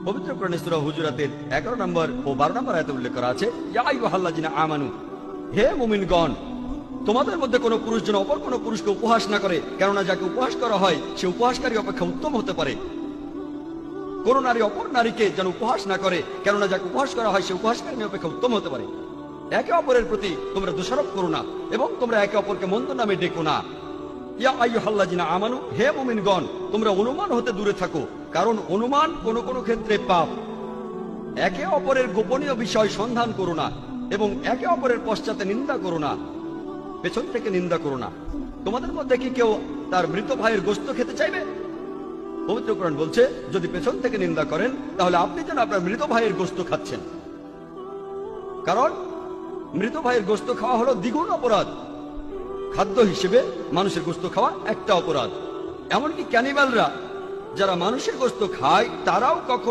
পবিত্র কোরআনে সূরা হুজুরাতের 11 নম্বর ও 12 নম্বর আয়াতে উল্লেখ করা আছে, ইয়া আইয়ুহাল্লাযিনা আমানু, হে মুমিনগণ, তোমাদের মধ্যে কোনো পুরুষ যেন অপর কোনো পুরুষকে উপহাস না করে, কেননা যাকে উপহাস করা হয় সে উপহাসকারী অপেক্ষা উত্তম হতে পারে। কোন নারী অপর নারীকে যেন উপহাস না করে, কেননা যাকে উপহাস করা হয় সে উপহাসকারী অপেক্ষা উত্তম হতে পারে। একে অপরের প্রতি তোমরা দোষারোপ করো না এবং তোমরা একে অপরকে মন্দ নামে ডেকো না। ইয়া আইয়ুহাল্লাযিনা আমানু, হে মুমিনগণ, তোমরা অনুমান হতে দূরে থাকো, কারণ অনুমান কোন কোন ক্ষেত্রে পাপ। একে অপরের গোপনীয় বিষয় সন্ধান করো না এবং একে অপরের পশ্চাতে নিন্দা করো না, পেছন থেকে নিন্দা করো না। তোমাদের মধ্যে কি কেউ তার মৃত ভাইয়ের গোশত খেতে চাইবে? পবিত্র কোরআন বলছে, যদি পেছন থেকে নিন্দা করেন তাহলে আপনি যেন আপনার মৃত ভাইয়ের গোশত খাচ্ছেন, কারণ মৃত ভাইয়ের গোশত খাওয়া হলো দ্বিগুণ অপরাধ। খাদ্য হিসেবে মানুষের গোশত খাওয়া একটা অপরাধ। এমনকি ক্যানিবালরা, যারা মানুষের গোশত খায়, তারাও কখনো